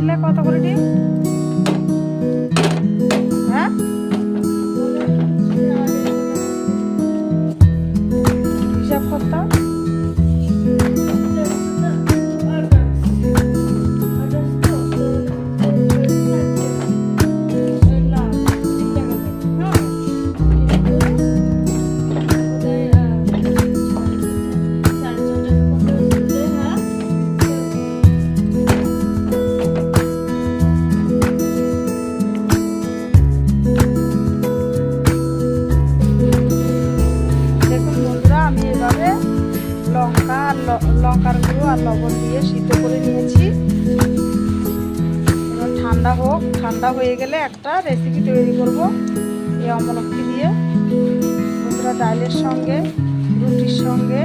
দিলে কত করে ডিম? হ্যাঁ, হিসাব করতাম। লঙ্কার গুঁড়ো আর লবণ দিয়ে সিদ্ধ করে নিয়েছি। এবার ঠান্ডা হোক, ঠান্ডা হয়ে গেলে একটা রেসিপি তৈরি করব এই অমলকি দিয়ে। বন্ধুরা, ডালের সঙ্গে, রুটির সঙ্গে,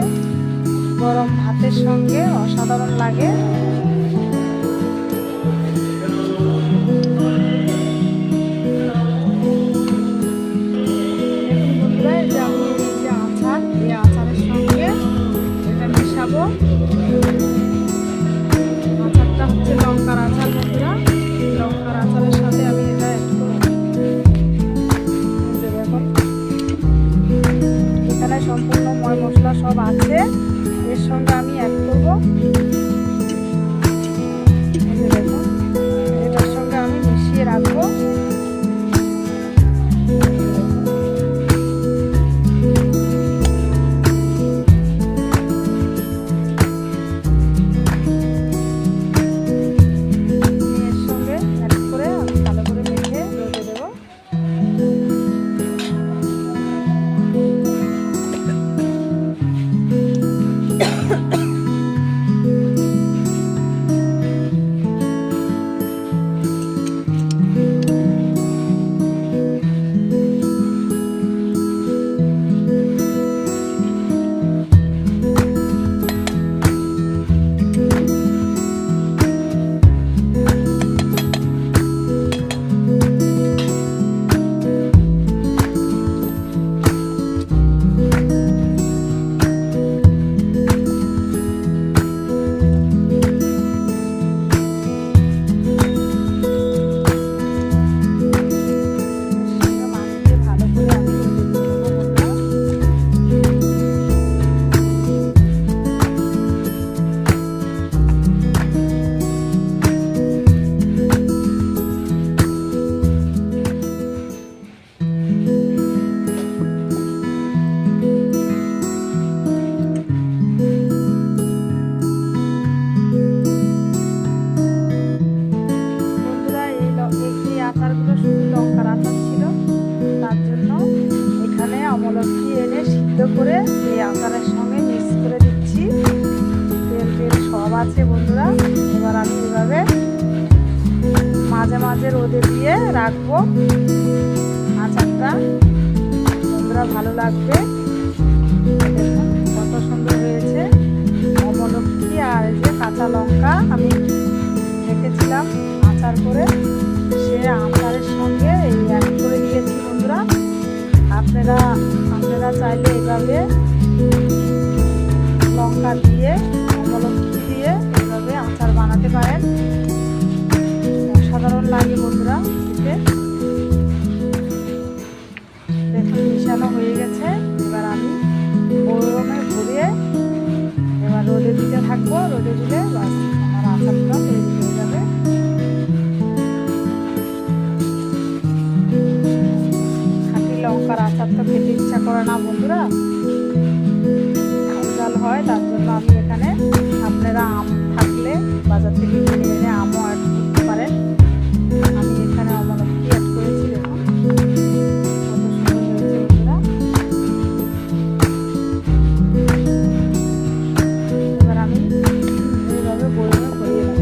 গরম ভাতের সঙ্গে অসাধারণ লাগে। বন্ধুরা, এই যে আমি যে আচার, এই আচারের সঙ্গে এটা মেশাবো। আচারটা হচ্ছে লঙ্কার আচার। বন্ধুরা, লঙ্কার আচারের সাথে আমি এটা একটু দেখুন, এখানে সম্পূর্ণ ময় মশলা সব আছে। এর সঙ্গে আমি অ্যাড করবো, দেখুন, এটার সঙ্গে আমি মিশিয়ে রাখবো। আচারগুলো শুধু লঙ্কার আচার ছিল, তার জন্য এখানে অমলকি এনে সিদ্ধ করে এই আচারের সঙ্গে মিক্স করে দিচ্ছি। তেল তেল সব আছে বন্ধুরা। এবার আমি এভাবে মাঝে মাঝে রোদে দিয়ে রাখবো আচারটা। বন্ধুরা, ভালো লাগবে। দেখুন কত সুন্দর হয়েছে। অমলকি আর এই যে কাঁচা লঙ্কা আমি রেখেছিলাম আচার করে, সে আচারের সঙ্গে এই অ্যাড করে দিয়েছি। বন্ধুরা, আপনারা চাইলে এভাবে লঙ্কা দিয়ে, অমলকি দিয়ে এভাবে আচার বানাতে পারেন। অসাধারণ লাগে বন্ধুরা খেতে। দেখুন মিশানো হয়ে গেছে। এবার আমি বয়মে ভরিয়ে এবার রোদে দিতে থাকবো। রোদে দিলে বাস আমার আচারটা তৈরি হয়ে যাবে। লঙ্কার আচার তো খেতে ইচ্ছা করে না বন্ধুরা, ঝাল ঝাল হয়। তার জন্য আমি এখানে, আপনারা আম থাকলে বাজার থেকে কিনে এনে আমও অ্যাড করতে পারেন। আমি এখানে অমলকি অ্যাড করেছি। দেখুন কত সুন্দর হয়েছে বন্ধুরা। এবার আমি এইভাবে বয়মে ভরিয়ে নেব।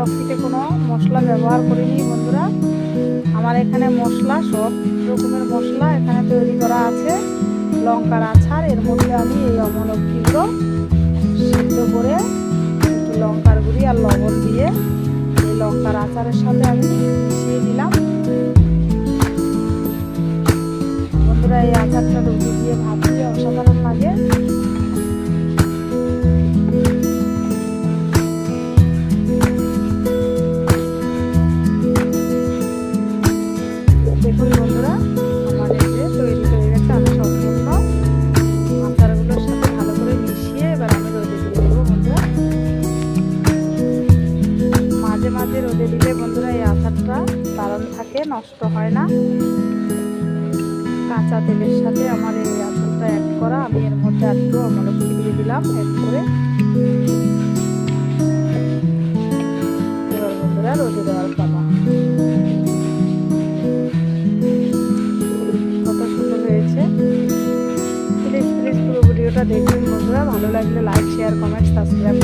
আমলকিতে কোনো মশলা ব্যবহার করিনি বন্ধুরা। আমার এখানে মশলা সব রকমের মশলা এখানে তৈরি করা আছে। লঙ্কার আচার, এর মধ্যে আমি এই আমলকিগুলো সিদ্ধ করে একটু লঙ্কার গুঁড়ি আর লবণ দিয়ে এই লঙ্কার আচারের সাথে আমি মিশিয়ে দিলাম। বন্ধুরা এই আচারটা রুটি দিয়ে ভাত দিয়ে অসাধারণ লাগে। দেখুন বন্ধুরা, আমার এই যে তৈরি হয়ে গেছে। আমি সম্পূর্ণ আচারগুলোর সাথে ভালো করে মিশিয়ে এবার আমি রোদে দিয়ে দেবো বন্ধুরা। মাঝে মাঝে রোদে দিলে বন্ধুরা এই আচারটা দারুণ থাকে, নষ্ট হয় না। কাঁচা তেলের সাথে আমার এই আচারটা অ্যাড করা। আমি এর মধ্যে একটু আমলকি দিয়ে দিলাম অ্যাড করে। এবার বন্ধুরা রোদে দেওয়ার পালা। কত সুন্দর হয়েছে। প্লিজ পুরো ভিডিওটা দেখবেন বন্ধুরা। ভালো লাগলে লাইক, শেয়ার, কমেন্ট, সাবস্ক্রাইব